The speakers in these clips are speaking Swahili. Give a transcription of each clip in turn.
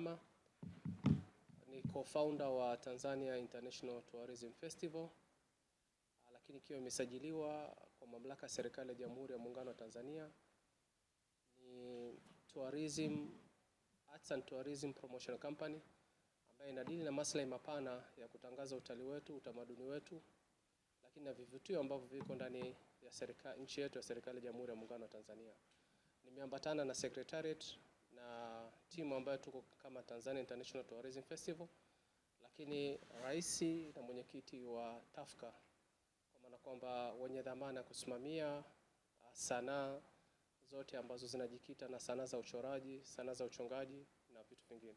Manyama, ni co-founder wa Tanzania International Tourism Festival, lakini ikiwa imesajiliwa kwa mamlaka ya serikali ya Jamhuri ya Muungano wa Tanzania. Ni Arts and Tourism Promotion Company ambayo inadili na maslahi mapana ya kutangaza utalii wetu, utamaduni wetu, lakini na vivutio ambavyo viko ndani ya nchi yetu ya serikali ya Jamhuri ya Muungano wa Tanzania. Nimeambatana na secretariat na timu ambayo tuko kama Tanzania International Tourism Festival, lakini rais na mwenyekiti wa TAFCA, kwa maana kwamba wenye dhamana ya kusimamia sanaa zote ambazo zinajikita na sanaa za uchoraji, sanaa za uchongaji na vitu vingine.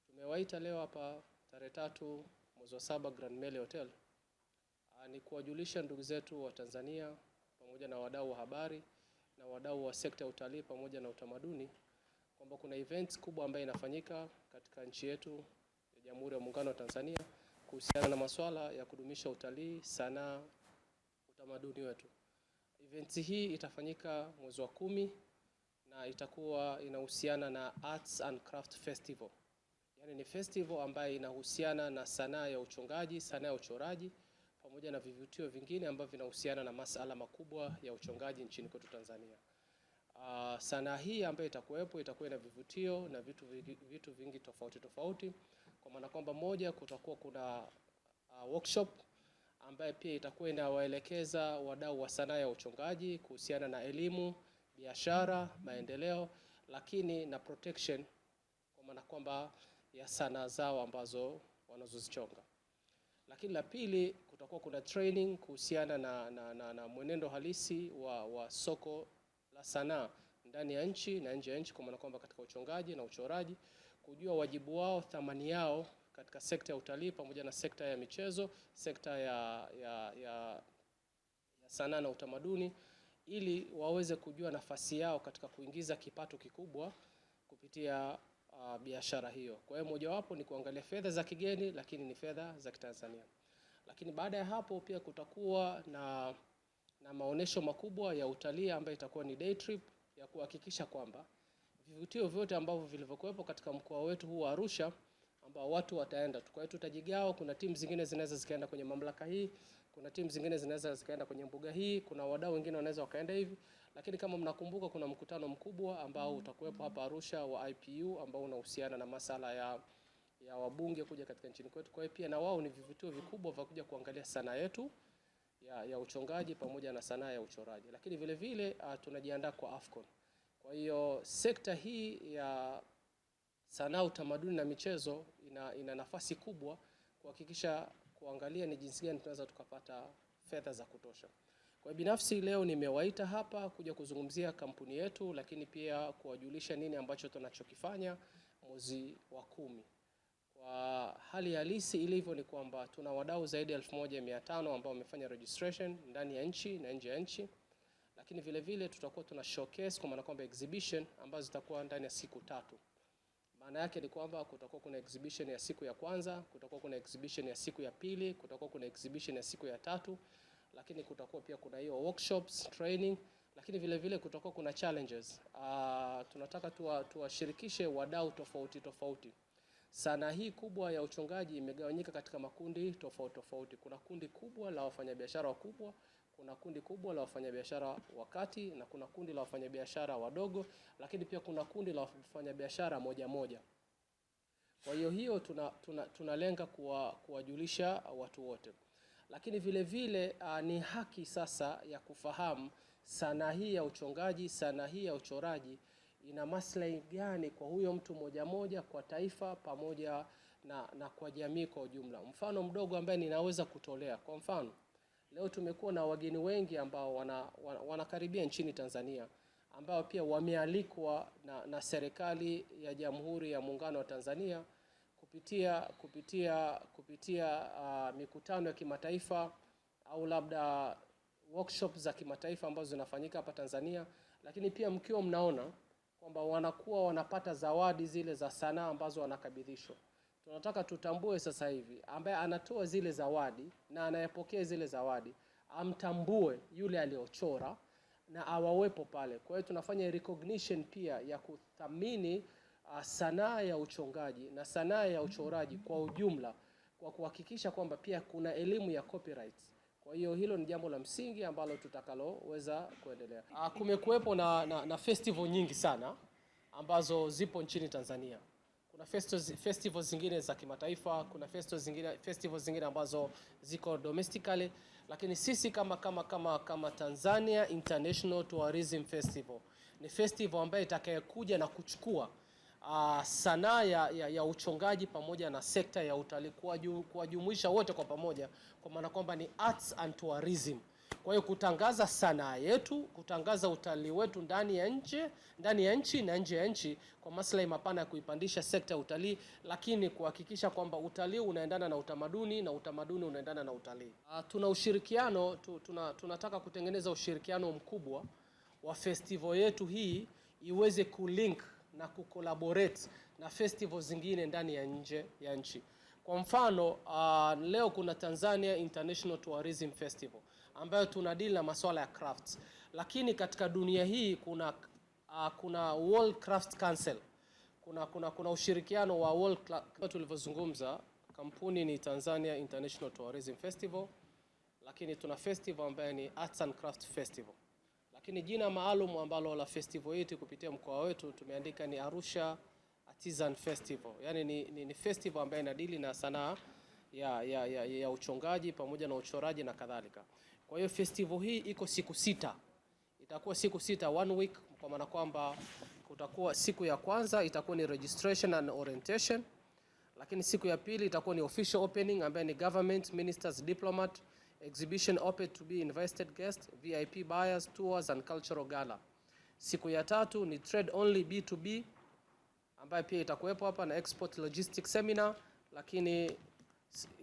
Tumewaita leo hapa tarehe 3 mwezi wa 7 Grand Mele Hotel ni kuwajulisha ndugu zetu wa Tanzania pamoja na wadau wa habari na wadau wa sekta ya utalii pamoja na utamaduni kwamba kuna events kubwa ambayo inafanyika katika nchi yetu ya Jamhuri ya Muungano wa Tanzania kuhusiana na masuala ya kudumisha utalii, sanaa, utamaduni wetu. Events hii itafanyika mwezi wa 10 na itakuwa inahusiana na Arts and Craft Festival. Yaani ni festival ambayo inahusiana na sanaa ya uchongaji, sanaa ya uchoraji pamoja na vivutio vingine ambavyo vinahusiana na masuala makubwa ya uchongaji nchini kwetu Tanzania. Sanaa hii ambayo itakuwa na vivutio na vitu vingi tofauti, kwa maana kwamba moja, kutakuwa kuna workshop ambayo pia itakuwa inawaelekeza wadau wa sanaa ya uchongaji kuhusiana na elimu, biashara, maendeleo, lakini na protection, kwa maana kwamba ya sanaa zao ambazo wanazozichonga. Lakini la pili, kutakuwa kuna training kuhusiana na mwenendo halisi wa soko la sanaa ndani ya nchi na nje ya nchi, kwa maana kwamba katika uchongaji na uchoraji, kujua wajibu wao, thamani yao katika sekta ya utalii pamoja na sekta ya michezo, sekta ya sanaa na utamaduni, ili waweze kujua nafasi yao katika kuingiza kipato kikubwa kupitia biashara hiyo. Kwa hiyo mojawapo ni kuangalia fedha za kigeni, lakini ni fedha za Kitanzania. Lakini baada ya hapo pia kutakuwa na maonesho makubwa ya utalii ambayo itakuwa ni day trip ya kuhakikisha kwamba vivutio vyote ambavyo vilivyokuwepo katika mkoa wetu huu wa Arusha ambao watu wataenda. Kwa hiyo tutajigao, kuna timu zingine zinaweza zikaenda kwenye mamlaka hii, kuna timu zingine zinaweza zikaenda kwenye mbuga hii, kuna wadau wengine wanaweza wakaenda hivi. Lakini kama mnakumbuka, kuna mkutano mkubwa ambao utakuwepo hapa Arusha wa IPU ambao unahusiana na masala ya wabunge kuja katika nchini kwetu. Kwa hiyo pia na wao ni vivutio vikubwa vya kuja kuangalia sanaa yetu ya uchongaji pamoja na sanaa ya uchoraji. Lakini vile vile tunajiandaa kwa AFCON. Kwa hiyo sekta hii ya sanaa, utamaduni na michezo ina nafasi kubwa kuhakikisha kuangalia ni jinsi gani tunaweza tukapata fedha za kutosha. Kwa binafsi leo nimewaita hapa kuja kuzungumzia kampuni yetu, lakini pia kuwajulisha nini ambacho tunachokifanya mwezi wa 10. Kwa hali halisi ilivyo ni kwamba tuna wadau zaidi ya 1500 ambao wamefanya registration ndani ya nchi na nje ya nchi. Lakini vile vile tutakuwa tuna showcase, kwa maana kwamba exhibition ambazo zitakuwa ndani ya siku 3. Maana yake ni kwamba kutakuwa kuna exhibition ya siku ya kwanza, kutakuwa kuna exhibition ya siku ya pili, kutakuwa kuna exhibition ya siku ya 3, lakini kutakuwa pia kuna hiyo workshops, training, lakini vile vile kutakuwa kuna challenges. Tunataka tuwashirikishe wadau tofauti. Sanaa hii kubwa ya uchongaji imegawanyika katika makundi tofauti. Kuna kundi kubwa la wafanyabiashara wakubwa, kuna kundi kubwa la wafanyabiashara wakati, na kuna kundi la wafanyabiashara wadogo, lakini pia kuna kundi la wafanyabiashara moja. Kwa hiyo tunalenga kuwajulisha watu wote. Lakini vile vile ni haki sasa ya kufahamu sanaa hii ya uchongaji, sanaa hii ya uchoraji ina maslahi gani kwa huyo mtu moja, kwa taifa pamoja na kwa jamii kwa ujumla. Mfano mdogo ambaye ninaweza kutolea. Kwa mfano, leo tumekuwa na wageni wengi ambao wanakaribia nchini Tanzania, ambao pia wamealikwa na serikali ya Jamhuri ya Muungano wa Tanzania kupitia mikutano ya kimataifa au labda workshop za kimataifa ambazo zinafanyika hapa Tanzania. Lakini pia mkiwa mnaona kwamba wanakuwa wanapata zawadi zile za sanaa ambazo wanakabidhishwa. Tunataka tutambue sasa hivi ambaye anatoa zile zawadi na anayepokea zile zawadi amtambue yule aliyochora na awawepo pale. Kwa hiyo tunafanya recognition pia ya kuthamini sanaa ya uchongaji na sanaa ya uchoraji kwa ujumla, kwa kuhakikisha kwamba pia kuna elimu ya copyrights. Kwa hiyo hilo ni jambo la msingi ambalo tutakaloweza kuendelea. Kumekuwepo na festival nyingi sana ambazo zipo nchini Tanzania. Kuna festivals zingine za kimataifa, kuna festivals zingine ambazo ziko domestically, lakini sisi kama Tanzania International Tourism Festival ni festival ambayo itakayekuja na kuchukua sanaa ya uchongaji pamoja na sekta ya utalii, kuwajumuisha wote kwa pamoja, kwa maana kwamba ni arts and tourism. Kwa hiyo kutangaza sanaa yetu, kutangaza utalii wetu ndani ya nchi na nje ya nchi, kwa maslahi mapana ya kuipandisha sekta ya utalii, lakini kuhakikisha kwamba utalii unaendana na utamaduni na utamaduni unaendana na utalii. Tuna ushirikiano, tunataka kutengeneza ushirikiano mkubwa wa festival yetu hii iweze kulink na kucollaborate na festival zingine ndani ya nje ya nchi. Kwa mfano, leo kuna Tanzania International Tourism Festival ambayo tunadili na masuala ya crafts, lakini katika dunia hii kuna World Craft Council, kuna ushirikiano wa World tulivyozungumza. Kampuni ni Tanzania International Tourism Festival, lakini tuna festival ambayo ni Arts and Craft Festival, lakini jina maalum ambalo la festival yetu kupitia mkoa wetu tumeandika ni Arusha Artisan Festival. Yani ni festival ambayo inadili na sanaa ya uchongaji pamoja na uchoraji na kadhalika. Kwa hiyo festival hii iko siku 6. Itakuwa siku 6, 1 week, kwa maana kwamba kutakuwa siku ya kwanza itakuwa ni registration and orientation, lakini siku ya pili itakuwa ni official opening ambayo ni government, ministers, diplomat, exhibition open to be invited guests, VIP buyers, tours and cultural gala. Siku ya tatu ni trade only B2B ambayo pia itakuwepo hapa na export logistics seminar, lakini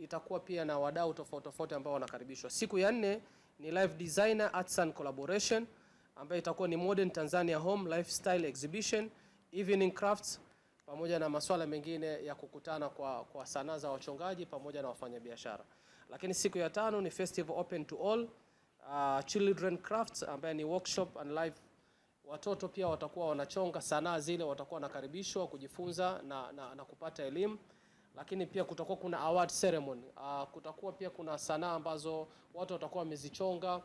itakuwa pia na wadau tofauti ambao wanakaribishwa. Siku ya 4 ni live designer arts and collaboration ambayo itakuwa ni modern Tanzania home lifestyle exhibition, evening crafts pamoja na masuala mengine ya kukutana kwa sanaa za wachongaji pamoja na wafanyabiashara. Lakini siku ya 5 ni festival open to all, children crafts ambayo ni workshop and live. Watoto pia watakuwa wanachonga sanaa zile, watakuwa wanakaribishwa kujifunza na kupata elimu. Lakini pia kutakuwa kuna award ceremony. Kutakuwa pia kuna sanaa ambazo watu watakuwa wamezichonga,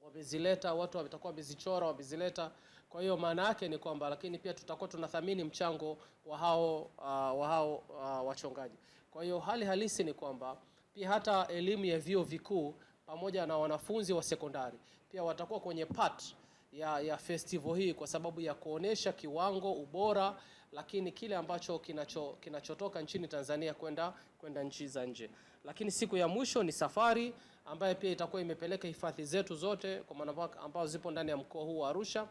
wamezileta, watu watakuwa wamezichora, wamezileta. Kwa hiyo maana yake ni kwamba, lakini pia tutakuwa tunathamini mchango wa hao wachongaji. Kwa hiyo hali halisi ni kwamba pia hata elimu ya vyuo vikuu pamoja na wanafunzi wa sekondari pia watakuwa kwenye part ya festival hii, kwa sababu ya kuonesha kiwango, ubora, lakini kile ambacho kinachotoka nchini Tanzania kwenda nchi za nje. Lakini siku ya mwisho ni safari ambayo pia itakuwa imepeleka hifadhi zetu zote kwa maana ambao zipo ndani ya mkoa huu wa Arusha,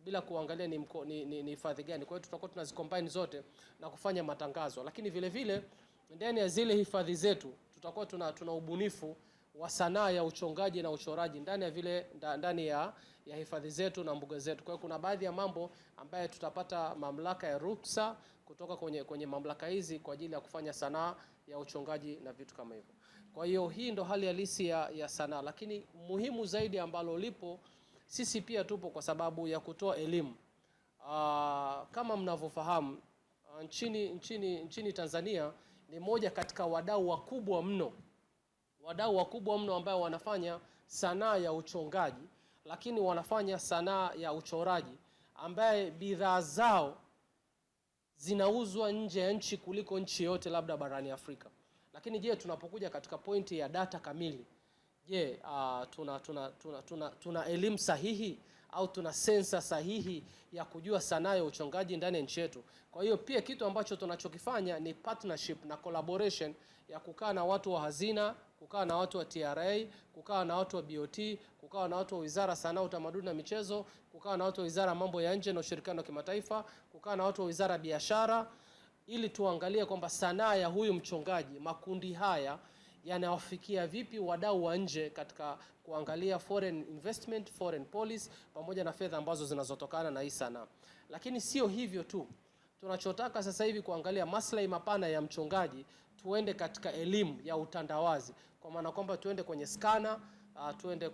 bila kuangalia ni hifadhi gani. Kwa hiyo tutakuwa tunazicombine zote na kufanya matangazo. Lakini vile vile ndani ya zile hifadhi zetu tutakuwa tuna ubunifu wa sanaa ya uchongaji na uchoraji ndani ya hifadhi zetu na mbuga zetu. Kwa hiyo kuna baadhi ya mambo ambayo tutapata mamlaka ya ruksa kutoka kwenye mamlaka hizi kwa ajili ya kufanya sanaa ya uchongaji na vitu kama hivyo. Kwa hiyo hii ndo hali halisi ya sanaa, lakini muhimu zaidi ambalo lipo, sisi pia tupo kwa sababu ya kutoa elimu. Kama mnavyofahamu, nchini Tanzania ni moja katika wadau wakubwa mno ambao wanafanya sanaa ya uchongaji, lakini wanafanya sanaa ya uchoraji ambaye bidhaa zao zinauzwa nje ya nchi kuliko nchi yote labda barani Afrika. Lakini je, tunapokuja katika pointi ya data kamili, je, tuna elimu sahihi au tuna sensa sahihi ya kujua sanaa ya uchongaji ndani ya nchi yetu? Kwa hiyo pia kitu ambacho tunachokifanya ni partnership na collaboration ya kukaa na watu wa hazina, kukaa na watu wa TRA, kukaa na watu wa BOT, kukaa na watu wa Wizara Sanaa, Utamaduni na Michezo, kukaa na watu wa Wizara Mambo ya Nje na Ushirikiano wa Kimataifa, kukaa na watu wa Wizara Biashara, ili tuangalie kwamba sanaa ya huyu mchongaji, makundi haya yanawafikia vipi wadau wa nje katika kuangalia foreign investment, foreign policy pamoja na fedha ambazo zinazotokana na hii sanaa. Lakini sio hivyo tu. Tunachotaka sasa hivi kuangalia maslahi mapana ya mchongaji, tuende katika elimu ya utandawazi, kwa maana kwamba tuende kwenye skana, tuende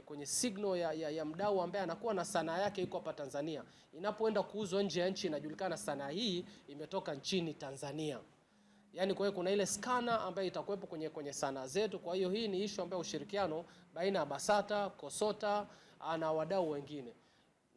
kwenye signal ya mdau ambaye anakuwa na sanaa yake iko hapa Tanzania, inapoenda kuuzwa nje ya nchi inajulikana sanaa hii imetoka nchini Tanzania. Yaani kwa hiyo kuna ile scanner ambayo itakuwepo kwenye sanaa zetu. Kwa hiyo hii ni issue ambayo ushirikiano baina ya BASATA, KOSOTA na wadau wengine.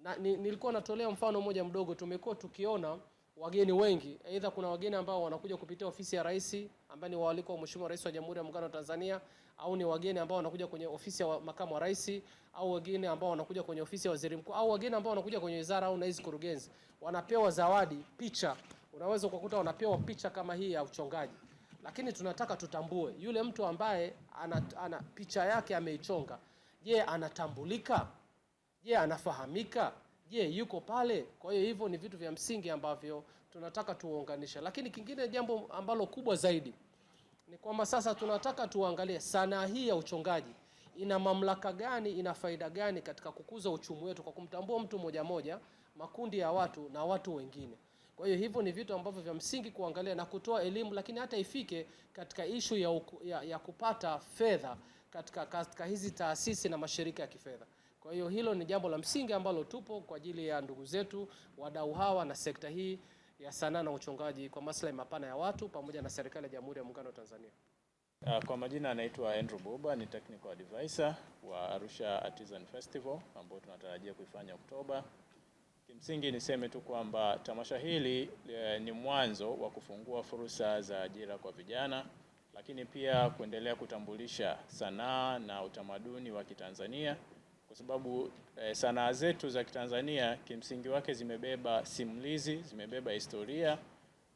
Na nilikuwa natolea mfano mmoja mdogo. Tumekuwa tukiona wageni wengi, aidha kuna wageni ambao wanakuja kupitia ofisi ya rais ambao ni waalikwa wa Mheshimiwa Rais wa Jamhuri ya Muungano wa Tanzania, au ni wageni ambao wanakuja kwenye ofisi ya makamu wa rais, au wageni ambao wanakuja kwenye ofisi ya waziri mkuu, au wageni ambao wanakuja kwenye wizara au na hizo kurugenzi, wanapewa zawadi, picha. Unaweza kukuta wanapewa picha kama hii ya uchongaji. Lakini tunataka tutambue yule mtu ambaye ana picha yake ameichonga. Je, anatambulika? Je, anafahamika? Je, yuko pale? Kwa hiyo hivyo ni vitu vya msingi ambavyo tunataka tuunganishe. Lakini kingine, jambo ambalo kubwa zaidi ni kwamba sasa tunataka tuangalie sanaa hii ya uchongaji ina mamlaka gani, ina faida gani katika kukuza uchumi wetu kwa kumtambua mtu moja moja, makundi ya watu na watu wengine. Kwa hiyo hivyo ni vitu ambavyo vya msingi kuangalia na kutoa elimu, lakini hata ifike katika issue ya kupata fedha katika hizi taasisi na mashirika ya kifedha. Kwa hiyo hilo ni jambo la msingi ambalo tupo kwa ajili ya ndugu zetu wadau hawa na sekta hii ya sanaa na uchongaji kwa maslahi mapana ya watu pamoja na serikali ya Jamhuri ya Muungano wa Tanzania. Kwa majina anaitwa Andrew Buba, ni technical advisor wa Arusha Artisan Festival ambao tunatarajia kuifanya Oktoba. Kimsingi niseme tu kwamba tamasha hili ni mwanzo wa kufungua fursa za ajira kwa vijana, lakini pia kuendelea kutambulisha sanaa na utamaduni wa Kitanzania, kwa sababu sanaa zetu za Kitanzania kimsingi wake zimebeba simulizi, zimebeba historia,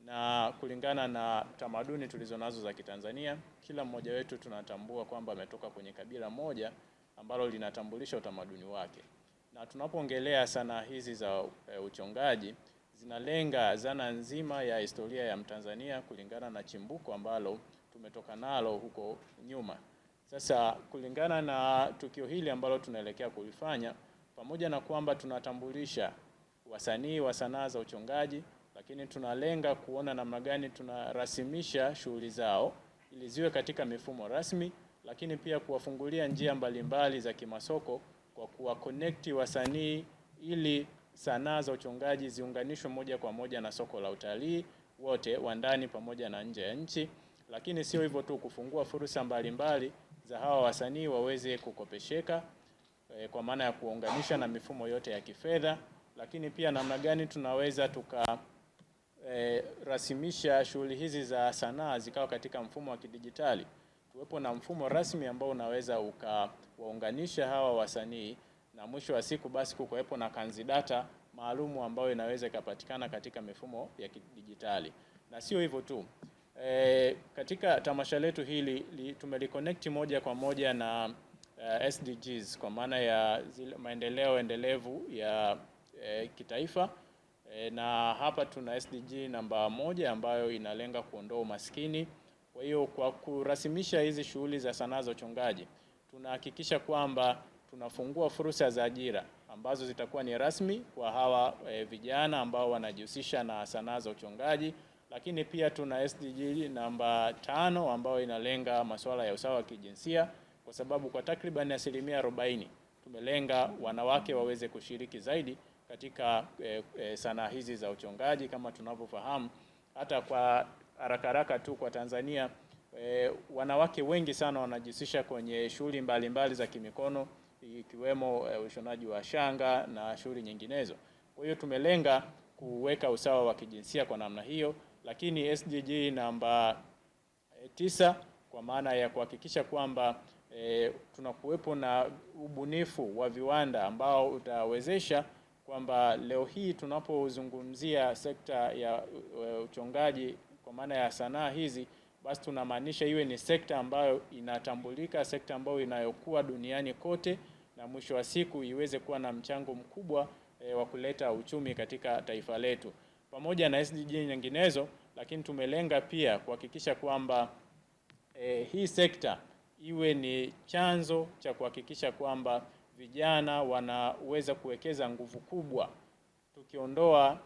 na kulingana na tamaduni tulizonazo za Kitanzania, kila mmoja wetu tunatambua kwamba ametoka kwenye kabila moja ambalo linatambulisha utamaduni wake. Na tunapoongelea sanaa hizi za uchongaji, zinalenga zana nzima ya historia ya Mtanzania kulingana na chimbuko ambalo tumetoka nalo huko nyuma. Sasa kulingana na tukio hili ambalo tunaelekea kulifanya, pamoja na kwamba tunatambulisha wasanii wa sanaa za uchongaji, lakini tunalenga kuona namna gani tunarasimisha shughuli zao ili ziwe katika mifumo rasmi, lakini pia kuwafungulia njia mbalimbali za kimasoko kwa kuwa connect wasanii ili sanaa za uchongaji ziunganishwe moja kwa moja na soko la utalii wote wa ndani pamoja na nje ya nchi. Lakini sio hivyo tu, kufungua fursa mbalimbali za hawa wasanii waweze kukopesheka kwa maana ya kuunganisha na mifumo yote ya kifedha, lakini pia namna gani tunaweza rasimisha shughuli hizi za sanaa zikawa katika mfumo wa kidijitali. Tuwepo na mfumo rasmi ambao unaweza ukawaunganisha hawa wasanii, na mwisho wa siku basi kuwepo na kanzidata maalumu ambayo inaweza ikapatikana katika mifumo ya kidijitali. Na sio hivyo tu, katika tamasha letu hili tumeliconnect moja kwa moja na SDGs kwa maana ya maendeleo endelevu ya kitaifa. Na hapa tuna SDG namba 1 ambayo inalenga kuondoa umaskini. Kwa hiyo kwa kurasimisha hizi shughuli za sanaa za uchongaji, tunahakikisha kwamba tunafungua fursa za ajira ambazo zitakuwa ni rasmi kwa hawa vijana ambao wanajihusisha na sanaa za uchongaji. Lakini pia tuna SDG namba 5 ambayo inalenga masuala ya usawa wa kijinsia, kwa sababu kwa takriban 40% tumelenga wanawake waweze kushiriki zaidi katika sanaa hizi za uchongaji. Kama tunavyofahamu, hata kwa haraka tu kwa Tanzania, wanawake wengi sana wanajihusisha kwenye shughuli mbalimbali za kimikono, ikiwemo ushonaji wa shanga na shughuli nyinginezo. Kwa hiyo tumelenga kuweka usawa wa kijinsia kwa namna hiyo. Lakini SDG namba 9 kwa maana ya kuhakikisha kwamba tunakuwepo na ubunifu wa viwanda ambao utawezesha kwamba leo hii tunapozungumzia sekta ya uchongaji kwa maana ya sanaa hizi, basi tunamaanisha iwe ni sekta ambayo inatambulika, sekta ambayo inayokuwa duniani kote, na mwisho wa siku iweze kuwa na mchango mkubwa wa kuleta uchumi katika taifa letu. Pamoja na SDG nyinginezo, lakini tumelenga pia kuhakikisha kwamba hii sekta iwe ni chanzo cha kuhakikisha kwamba vijana wanaweza kuwekeza nguvu kubwa, tukiondoa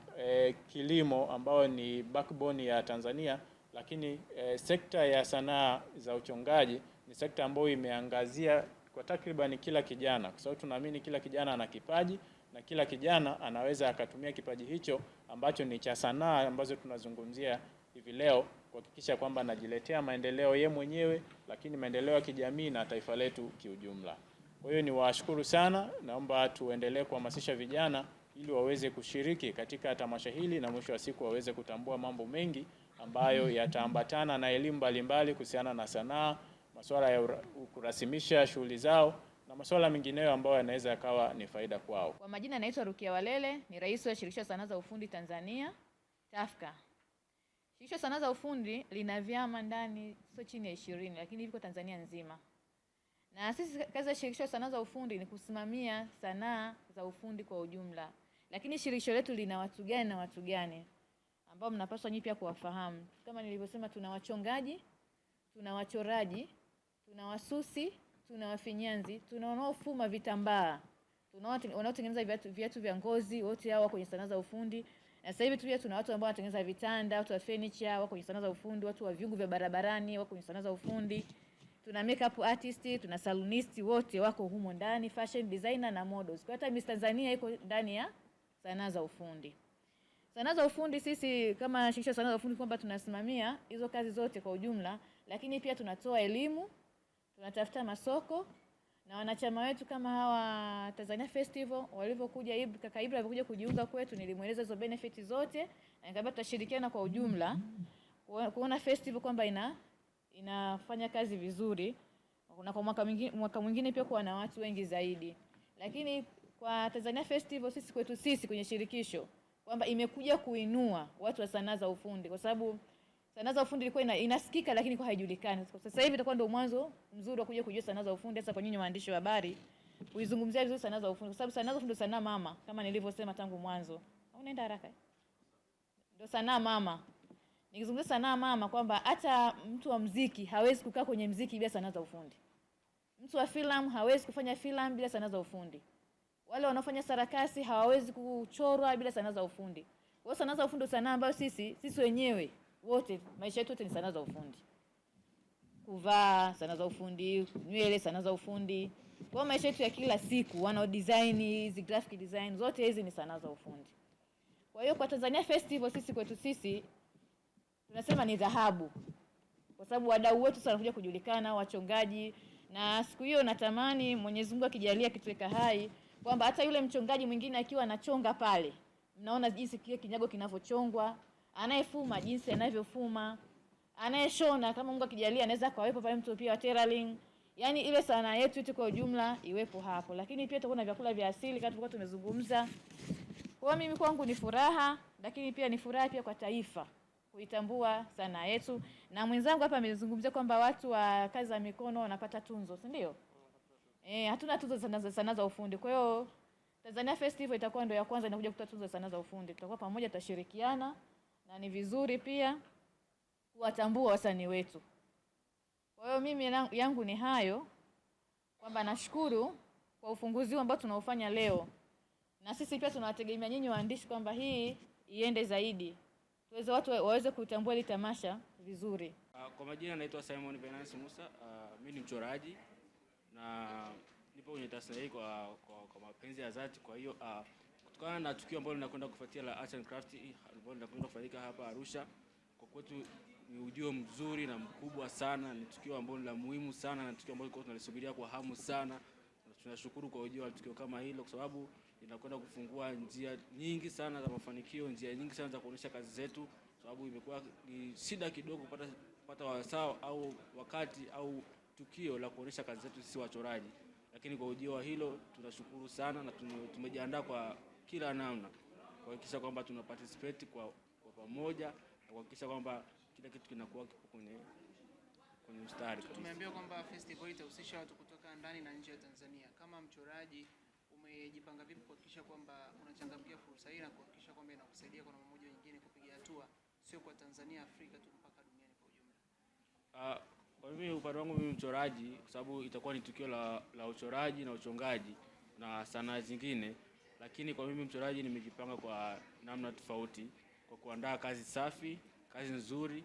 kilimo ambao ni backbone ya Tanzania. Lakini sekta ya sanaa za uchongaji ni sekta ambayo imeangazia kwa takriban kila kijana, kwa sababu tunaamini kila kijana ana kipaji na kila kijana anaweza akatumia kipaji hicho ambacho ni cha sanaa ambazo tunazungumzia hivi leo kuhakikisha kwamba anajiletea maendeleo ye mwenyewe, lakini maendeleo ya kijamii na taifa letu kiujumla. Kwa hiyo niwashukuru sana, naomba tuendelee kuhamasisha vijana ili waweze kushiriki katika tamasha hili na mwisho wa siku waweze kutambua mambo mengi ambayo yataambatana na elimu mbalimbali kuhusiana na sanaa, masuala ya kurasimisha shughuli zao na masuala mengineyo ambayo yanaweza yakawa ni faida kwao. Kwa majina naitwa Rukia Walele, ni rais wa Shirikisho la Sanaa za Ufundi Tanzania, TAFCA. Shirikisho la Sanaa za Ufundi lina vyama ndani sio chini ya 20, lakini viko Tanzania nzima. Na sisi kazi ya Shirikisho la Sanaa za Ufundi ni kusimamia sanaa za ufundi kwa ujumla. Lakini shirikisho letu lina watu gani na watu gani ambao mnapaswa nyinyi pia kuwafahamu. Kama nilivyosema, tuna wachongaji, tuna wachoraji, tuna wasusi, tuna wafinyanzi, tuna wanaofuma vitambaa, tuna wanaotengeneza viatu vya ngozi, wote hao wako kwenye sanaa za ufundi. Na sasa hivi pia tuna watu ambao wanatengeneza vitanda, watu wa furniture wako kwenye sanaa za ufundi, watu wa viungu vya barabarani wako kwenye sanaa za ufundi. Tuna makeup artist, tuna salonist, wote wako humo ndani, fashion designer na models. Kwa hata Miss Tanzania iko ndani ya sanaa za ufundi. Sanaa za ufundi sisi kama Shirikisho la Sanaa za Ufundi kwamba tunasimamia hizo kazi zote kwa ujumla, lakini pia tunatoa elimu, tunatafuta masoko, na wanachama wetu kama hawa Tanzania Festival walivyokuja, kaka Ibra alivyokuja kujiunga kwetu, nilimweleza hizo benefits zote na nikamwambia tutashirikiana kwa ujumla kuona festival kwamba inafanya kazi vizuri, na kwa mwaka mwingine pia kuwa na watu wengi zaidi. Lakini kwa Tanzania Festival sisi kwenye shirikisho kwamba imekuja kuinua watu wa sanaa za ufundi, kwa sababu sanaa za ufundi ilikuwa inasikika lakini kwa haijulikani. Sasa hivi itakuwa ndio mwanzo mzuri wa kuja kujua sanaa za ufundi, hasa kwa nyinyi waandishi wa habari kuizungumzia vizuri sanaa za ufundi, kwa sababu sanaa za ufundi ndio sanaa mama kama nilivyosema tangu mwanzo. Unaenda haraka? Ndio sanaa mama. Nikizungumzia sanaa mama kwamba hata mtu wa muziki hawezi kukaa kwenye muziki bila sanaa za ufundi. Mtu wa filamu hawezi kufanya filamu bila sanaa za ufundi. Wale wanaofanya sarakasi hawawezi kuchorwa bila sanaa za ufundi. Kwa hiyo sanaa za ufundi sanaa ambayo sisi wenyewe wote maisha yetu yote ni sanaa za ufundi. Kuvaa sanaa za ufundi, nywele sanaa za ufundi. Kwa hiyo maisha yetu ya kila siku, wana design, hizi graphic design, zote hizi ni sanaa za ufundi. Kwa hiyo kwa Tanzania Festival kwetu tunasema ni dhahabu. Kwa sababu wadau wetu sana wanakuja kujulikana, wachongaji, na siku hiyo natamani Mwenyezi Mungu akijalia kituweka hai kwamba hata yule mchongaji mwingine akiwa anachonga pale, mnaona jinsi kile kinyago kinavyochongwa, anayefuma jinsi anavyofuma, anayeshona kama Mungu akijalia anaweza kawepo pale mtu pia wa tailoring. Yaani ile sanaa yetu yote kwa ujumla iwepo hapo. Lakini pia tutakuwa na vyakula vya asili kama tulikuwa tumezungumza. Kwa mimi kwangu ni furaha, lakini pia ni furaha pia kwa taifa kuitambua sanaa yetu. Na mwenzangu hapa amezungumzia kwamba watu wa kazi za mikono wanapata tunzo, si ndio? Hatuna tuzo za sanaa za ufundi. Kwa hiyo Tanzania Festival itakuwa ndio ya kwanza inakuja kutoa tuzo za sanaa za ufundi. Tutakuwa pamoja, tutashirikiana, na ni vizuri pia kuwatambua wasanii wetu. Kwa hiyo mimi yangu ni hayo, kwamba nashukuru kwa ufunguzi ambao tunaofanya leo. Na sisi pia tunawategemea nyinyi waandishi kwamba hii iende zaidi. Tuweze watu waweze kutambua ile tamasha vizuri. Kwa majina naitwa Simon Venance Musa, mimi ni mchoraji na nipo kwenye tasnia hii kwa mapenzi ya dhati. Kwa hiyo kutokana na tukio ambalo linakwenda kufuatia la Arts and Craft ambalo linakwenda kufanyika hapa Arusha, kwa kwetu ni ujio mzuri na mkubwa sana, ni tukio ambalo la muhimu sana na tukio ambalo tunalisubiria kwa hamu sana. Tunashukuru kwa ujio wa tukio kama hilo kwa sababu linakwenda kufungua njia nyingi sana za mafanikio, njia nyingi sana za kuonyesha kazi zetu, sababu imekuwa ni shida kidogo kupata wasaa au wakati au tukio la kuonyesha kazi zetu sisi wachoraji. Lakini kwa ujio wa hilo tunashukuru sana na tumejiandaa kwa kila namna kuhakikisha kwamba tuna participate kwa pamoja na kuhakikisha kwamba kila kitu kinakuwa kipo kwenye mstari. Tumeambiwa kwamba festival itahusisha watu kutoka ndani na nje ya Tanzania. Kama mchoraji umejipanga vipi kuhakikisha kwamba unachangamkia fursa hii na kuhakikisha kwamba inakusaidia kwa namna moja nyingine kupiga hatua sio kwa Tanzania, Afrika tu, mpaka duniani kwa ujumla? Kwa mimi upande wangu mimi mchoraji, kwa sababu itakuwa ni tukio la uchoraji na uchongaji na sanaa zingine, lakini kwa mimi mchoraji nimejipanga kwa namna tofauti kwa kuandaa kazi safi, kazi nzuri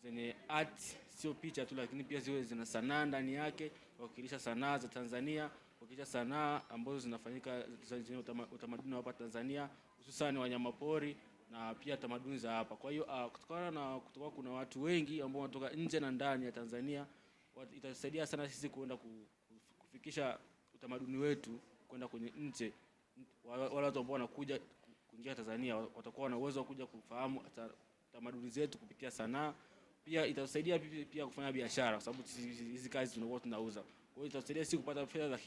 zenye art, sio picha tu, lakini pia ziwe zina sanaa ndani yake, kuwakilisha sanaa za Tanzania, kuwakilisha sanaa ambazo zinafanyika zenye utamaduni wa hapa Tanzania, hususan wanyamapori na pia tamaduni za hapa. Kwa hiyo kutokana kuna watu wengi ambao wanatoka nje na ndani ya Tanzania, itasaidia sana sisi kuenda kufikisha utamaduni wetu kwenda kwenye nje. Wale watu ambao wanakuja kuingia Tanzania watakuwa na uwezo wa kuja kufahamu tamaduni zetu kupitia sanaa. Pia itasaidia pia kufanya biashara, kwa sababu hizi kazi tunakuwa tunauza. Kwa hiyo itasaidia sisi kupata fedha za